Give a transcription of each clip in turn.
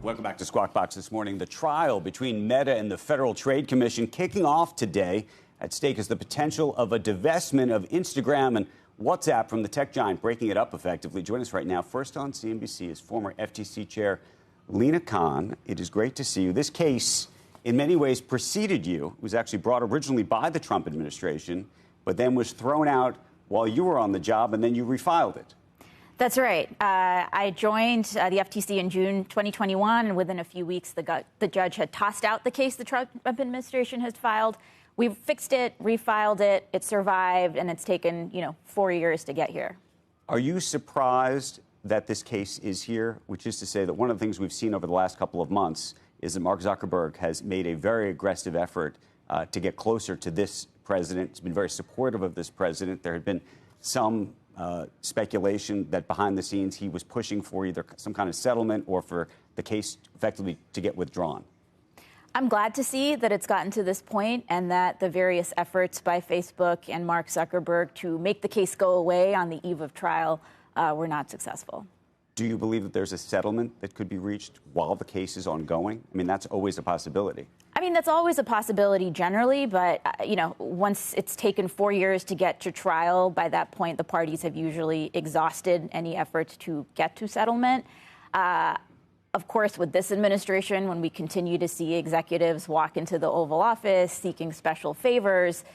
Welcome back to Squawk Box this morning. The trial between Meta and the Federal Trade Commission kicking off today. At stake is the potential of a divestment of Instagram and WhatsApp from the tech giant, breaking it up effectively. Joining us right now, first on CNBC, is former FTC Chair Lina Khan. It is great to see you. This case, in many ways, preceded you. It was actually brought originally by the Trump administration, but then was thrown out while you were on the job, and then you refiled it. That's right. I joined the FTC in June 2021, and within a few weeks, the judge had tossed out the case the Trump administration has filed. We fixed it, refiled it, it survived, and it's taken, 4 years to get here. Are you surprised that this case is here? Which is to say that one of the things we've seen over the last couple of months is that Mark Zuckerberg has made a very aggressive effort to get closer to this president. He's been very supportive of this president. There had been some speculation that behind the scenes he was pushing for either some kind of settlement or for the case effectively to get withdrawn. I'm glad to see that it's gotten to this point and that the various efforts by Facebook and Mark Zuckerberg to make the case go away on the eve of trial were not successful. Do you believe that there's a settlement that could be reached while the case is ongoing? I mean, that's always a possibility. I mean, that's always a possibility generally, but, once it's taken 4 years to get to trial, by that point, the parties have usually exhausted any efforts to get to settlement. Of course, with this administration, when we continue to see executives walk into the Oval Office seeking special favors,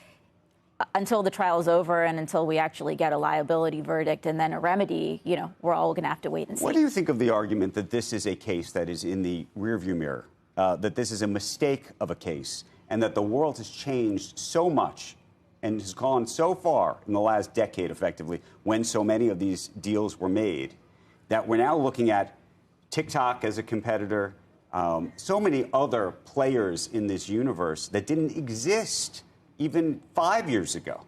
until the trial is over and until we actually get a liability verdict and then a remedy, we're all going to have to wait and see. What do you think of the argument that this is a case that is in the rearview mirror, that this is a mistake of a case, and that the world has changed so much and has gone so far in the last decade, effectively, when so many of these deals were made, that we're now looking at TikTok as a competitor, so many other players in this universe that didn't exist even 5 years ago?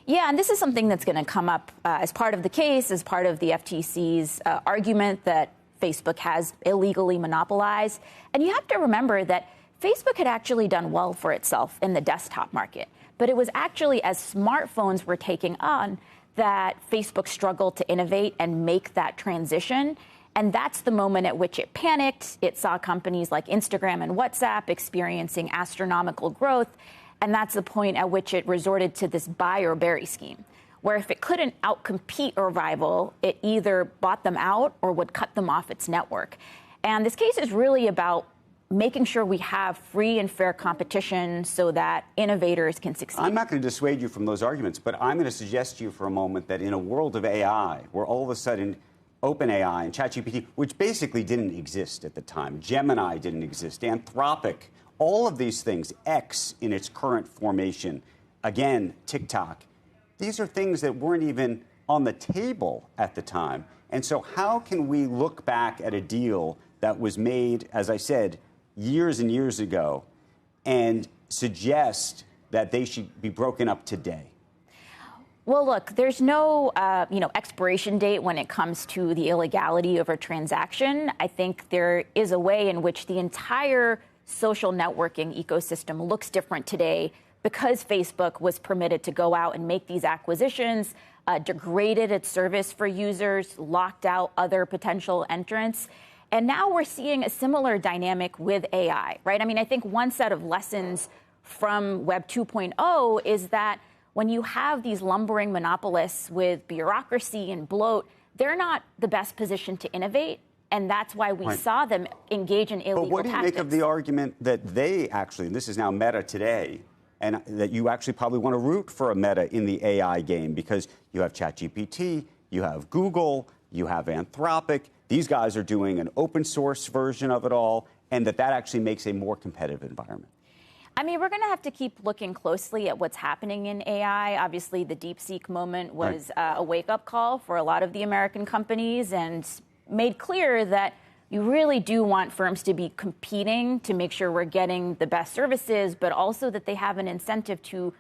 Yeah, and this is something that's going to come up as part of the case, as part of the FTC's argument that Facebook has illegally monopolized. And you have to remember that Facebook had actually done well for itself in the desktop market. But it was actually as smartphones were taking on that Facebook struggled to innovate and make that transition. And that's the moment at which it panicked. It saw companies like Instagram and WhatsApp experiencing astronomical growth. And that's the point at which it resorted to this buy or bury scheme, where if it couldn't outcompete or rival, it either bought them out or would cut them off its network. And this case is really about making sure we have free and fair competition so that innovators can succeed. I'm not going to dissuade you from those arguments, but I'm going to suggest to you for a moment that in a world of AI, where all of a sudden OpenAI and ChatGPT, which basically didn't exist at the time, Gemini didn't exist, Anthropic, all of these things, X in its current formation, again, TikTok, these are things that weren't even on the table at the time. And so how can we look back at a deal that was made, as I said, years and years ago and suggest that they should be broken up today? Well, look, there's no, expiration date when it comes to the illegality of a transaction. I think there is a way in which the entire social networking ecosystem looks different today because Facebook was permitted to go out and make these acquisitions, degraded its service for users, locked out other potential entrants. And now we're seeing a similar dynamic with AI, right? I mean, I think one set of lessons from Web 2.0 is that when you have these lumbering monopolists with bureaucracy and bloat, they're not the best position to innovate. And that's why we saw them engage in illegal tactics. But what do you make of the argument that they actually, and this is now Meta today, and that you actually probably want to root for a Meta in the AI game because you have ChatGPT, you have Google, you have Anthropic. These guys are doing an open source version of it all, and that actually makes a more competitive environment. I mean, we're going to have to keep looking closely at what's happening in AI. Obviously, the DeepSeek moment was a wake-up call for a lot of the American companies and made clear that you really do want firms to be competing to make sure we're getting the best services, but also that they have an incentive to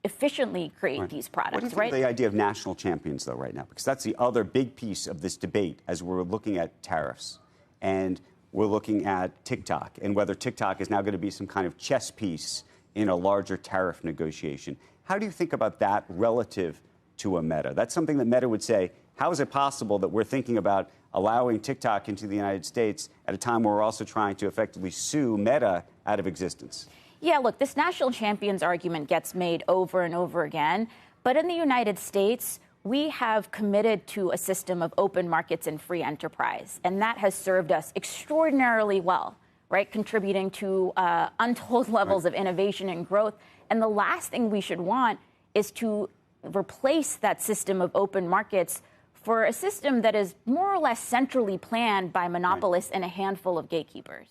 efficiently create these products, What do you think of the idea of national champions, though, right now? Because that's the other big piece of this debate as we're looking at tariffs. And we're looking at TikTok and whether TikTok is now going to be some kind of chess piece in a larger tariff negotiation. How do you think about that relative to a Meta? That's something that Meta would say, How is it possible that we're thinking about allowing TikTok into the United States at a time where we're also trying to effectively sue Meta out of existence? Yeah, look, this national champions argument gets made over and over again. But in the United States, we have committed to a system of open markets and free enterprise. And that has served us extraordinarily well, right? Contributing to untold levels of innovation and growth. And the last thing we should want is to replace that system of open markets for a system that is more or less centrally planned by monopolists and a handful of gatekeepers.